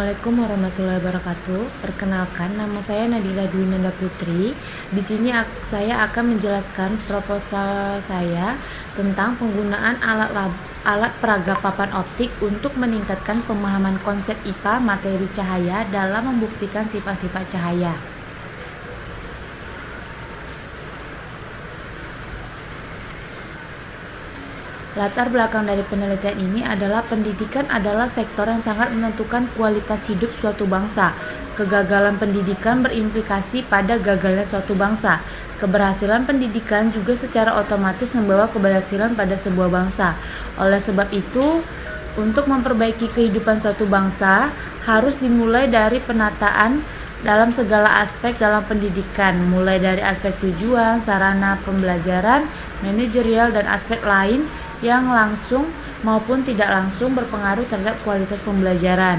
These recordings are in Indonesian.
Assalamualaikum warahmatullahi wabarakatuh. Perkenalkan, nama saya Nadila Dwinanda Putri. Di sini saya akan menjelaskan proposal saya tentang penggunaan alat peraga papan optik untuk meningkatkan pemahaman konsep IPA materi cahaya dalam membuktikan sifat-sifat cahaya. Latar belakang dari penelitian ini adalah pendidikan adalah sektor yang sangat menentukan kualitas hidup suatu bangsa. Kegagalan pendidikan berimplikasi pada gagalnya suatu bangsa. Keberhasilan pendidikan juga secara otomatis membawa keberhasilan pada sebuah bangsa. Oleh sebab itu, untuk memperbaiki kehidupan suatu bangsa harus dimulai dari penataan dalam segala aspek dalam pendidikan, mulai dari aspek tujuan, sarana pembelajaran, manajerial, dan aspek lain yang langsung maupun tidak langsung berpengaruh terhadap kualitas pembelajaran.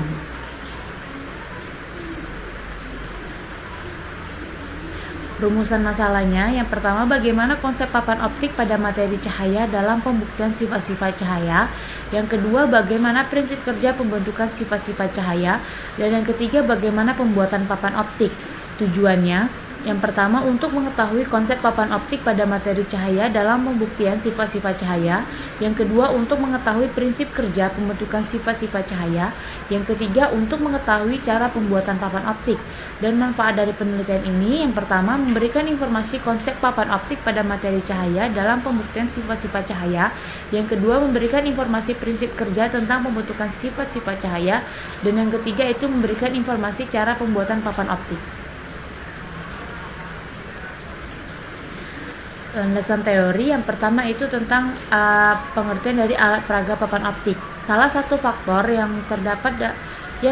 Rumusan masalahnya, yang pertama, bagaimana konsep papan optik pada materi cahaya dalam pembuktian sifat-sifat cahaya. Yang kedua, bagaimana prinsip kerja pembentukan sifat-sifat cahaya. Dan yang ketiga, bagaimana pembuatan papan optik. Tujuannya, yang pertama, untuk mengetahui konsep papan optik pada materi cahaya dalam pembuktian sifat-sifat cahaya. Yang kedua, untuk mengetahui prinsip kerja pembentukan sifat-sifat cahaya. Yang ketiga, untuk mengetahui cara pembuatan papan optik. Dan manfaat dari penelitian ini, yang pertama, memberikan informasi konsep papan optik pada materi cahaya dalam pembuktian sifat-sifat cahaya. Yang kedua, memberikan informasi prinsip kerja tentang pembentukan sifat-sifat cahaya. Dan yang ketiga itu memberikan informasi cara pembuatan papan optik. Landasan teori yang pertama itu tentang pengertian dari alat peraga papan optik. Salah satu faktor yang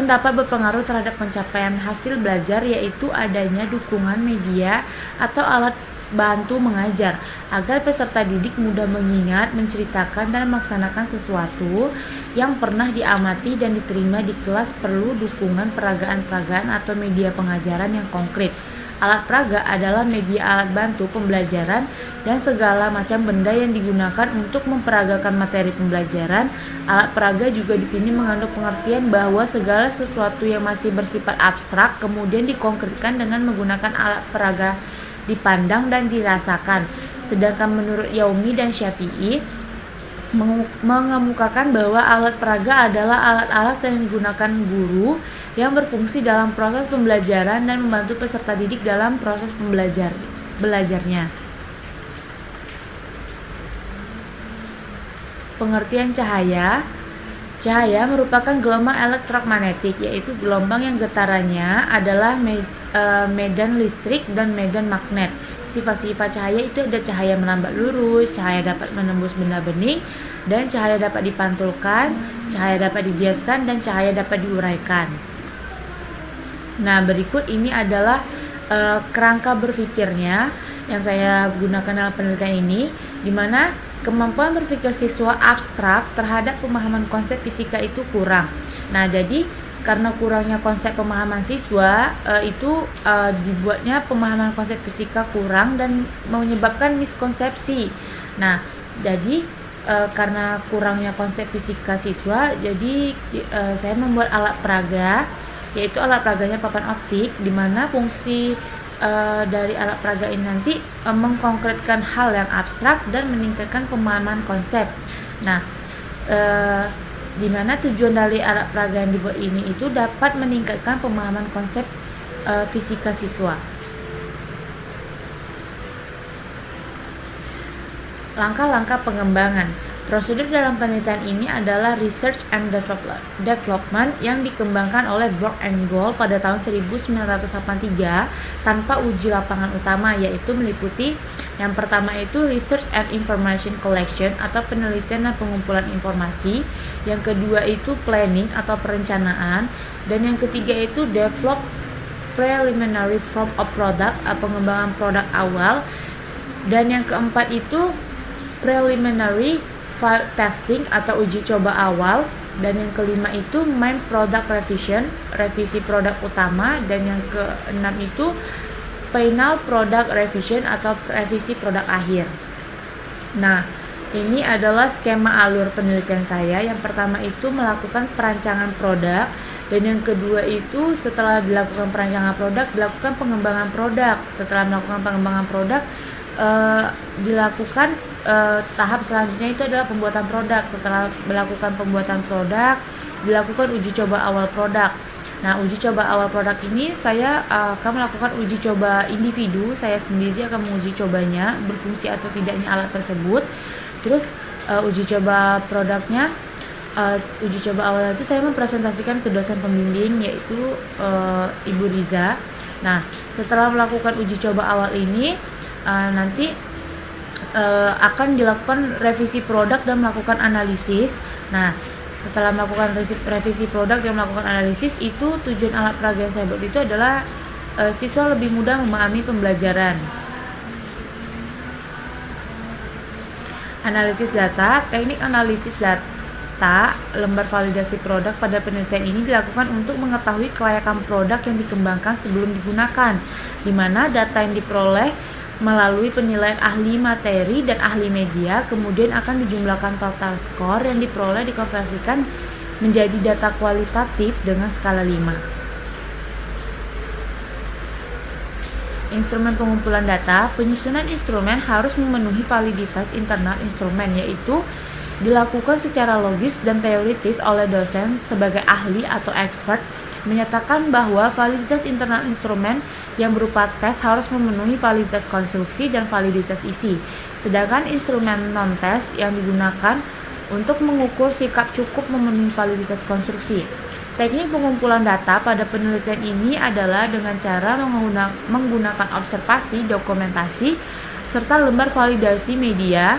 dapat berpengaruh terhadap pencapaian hasil belajar yaitu adanya dukungan media atau alat bantu mengajar agar peserta didik mudah mengingat, menceritakan, dan melaksanakan sesuatu yang pernah diamati dan diterima di kelas. Perlu dukungan peragaan-peragaan atau media pengajaran yang konkret. Alat peraga adalah media alat bantu pembelajaran dan segala macam benda yang digunakan untuk memperagakan materi pembelajaran. Alat peraga juga di sini mengandung pengertian bahwa segala sesuatu yang masih bersifat abstrak kemudian dikonkretkan dengan menggunakan alat peraga dipandang dan dirasakan. Sedangkan menurut Yaumi dan Syafi'i mengemukakan bahwa alat peraga adalah alat-alat yang digunakan guru yang berfungsi dalam proses pembelajaran dan membantu peserta didik dalam proses belajarnya. Pengertian cahaya. Cahaya merupakan gelombang elektromagnetik, yaitu gelombang yang getarannya adalah medan listrik dan medan magnet. Sifat-sifat cahaya itu ada cahaya melambat lurus, cahaya dapat menembus benda bening, dan cahaya dapat dipantulkan, cahaya dapat dibiaskan, dan cahaya dapat diuraikan. Nah, berikut ini adalah kerangka berpikirnya yang saya gunakan dalam penelitian ini, di mana kemampuan berpikir siswa abstrak terhadap pemahaman konsep fisika itu kurang. Nah, jadi karena kurangnya konsep pemahaman siswa dibuatnya pemahaman konsep fisika kurang dan menyebabkan miskonsepsi. Nah, jadi karena kurangnya konsep fisika siswa, jadi saya membuat alat peraga, yaitu alat peraganya papan optik, di mana fungsi dari alat peraga ini nanti mengkonkretkan hal yang abstrak dan meningkatkan pemahaman konsep. Nah, di mana tujuan dari alat peraga yang dibuat ini itu dapat meningkatkan pemahaman konsep fisika siswa. Langkah-langkah pengembangan. Prosedur dalam penelitian ini adalah research and development yang dikembangkan oleh Borg and Gould pada tahun 1983 tanpa uji lapangan utama, yaitu meliputi yang pertama itu research and information collection atau penelitian dan pengumpulan informasi, yang kedua itu planning atau perencanaan, dan yang ketiga itu develop preliminary form of product atau pengembangan produk awal, dan yang keempat itu preliminary file testing atau uji coba awal, dan yang kelima itu main product revision, revisi produk utama, dan yang keenam itu final product revision atau revisi produk akhir. Nah, ini adalah skema alur penelitian saya. Yang pertama itu melakukan perancangan produk, Dan yang kedua itu setelah dilakukan perancangan produk, dilakukan pengembangan produk. Setelah melakukan pengembangan produk, dilakukan tahap selanjutnya itu adalah pembuatan produk. Setelah melakukan pembuatan produk, dilakukan uji coba awal produk. Nah, uji coba awal produk ini saya akan melakukan uji coba individu. Saya sendiri akan menguji cobanya berfungsi atau tidaknya alat tersebut. Terus uji coba produknya, uji coba awal itu saya mempresentasikan ke dosen pembimbing, yaitu Ibu Riza. Nah, setelah melakukan uji coba awal ini, nanti akan dilakukan revisi produk dan melakukan analisis. Nah, setelah melakukan revisi produk dan melakukan analisis, itu tujuan alat peraga yang saya buat itu adalah siswa lebih mudah memahami pembelajaran. Analisis data. Teknik analisis data lembar validasi produk pada penelitian ini dilakukan untuk mengetahui kelayakan produk yang dikembangkan sebelum digunakan, di mana data yang diperoleh melalui penilaian ahli materi dan ahli media, kemudian akan dijumlahkan total skor yang diperoleh dikonversikan menjadi data kualitatif dengan skala 5. Instrumen pengumpulan data. Penyusunan instrumen harus memenuhi validitas internal instrumen, yaitu dilakukan secara logis dan teoritis oleh dosen sebagai ahli atau expert, menyatakan bahwa validitas internal instrumen yang berupa tes harus memenuhi validitas konstruksi dan validitas isi, sedangkan instrumen non-tes yang digunakan untuk mengukur sikap cukup memenuhi validitas konstruksi. Teknik pengumpulan data pada penelitian ini adalah dengan cara menggunakan observasi, dokumentasi, serta lembar validasi media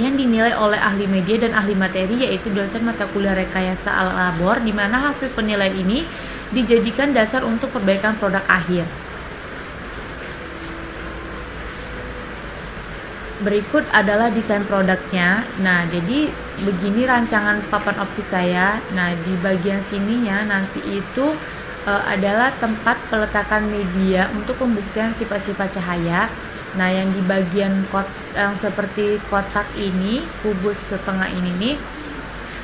yang dinilai oleh ahli media dan ahli materi, yaitu dosen mata kuliah rekayasa alat labor, di mana hasil penilaian ini dijadikan dasar untuk perbaikan produk akhir. Berikut adalah desain produknya. Nah, jadi begini rancangan papan optik saya. Nah, di bagian sininya nanti itu adalah tempat peletakan media untuk pembuktian sifat-sifat cahaya. Nah, yang di bagian yang seperti kotak ini, kubus setengah ini nih,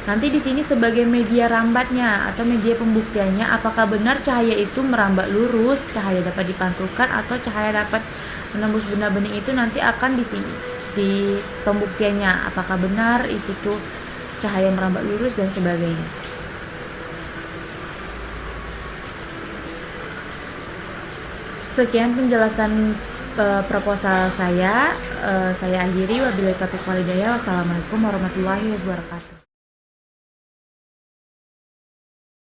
nanti di sini sebagai media rambatnya atau media pembuktiannya, apakah benar cahaya itu merambat lurus, cahaya dapat dipantulkan, atau cahaya dapat menembus benda bening, itu nanti akan di sini di pembuktiannya, apakah benar itu tuh cahaya merambat lurus dan sebagainya. Sekian penjelasan proposal saya akhiri. Wabillahi taufiq wal hidayah. Wassalamualaikum warahmatullahi wabarakatuh.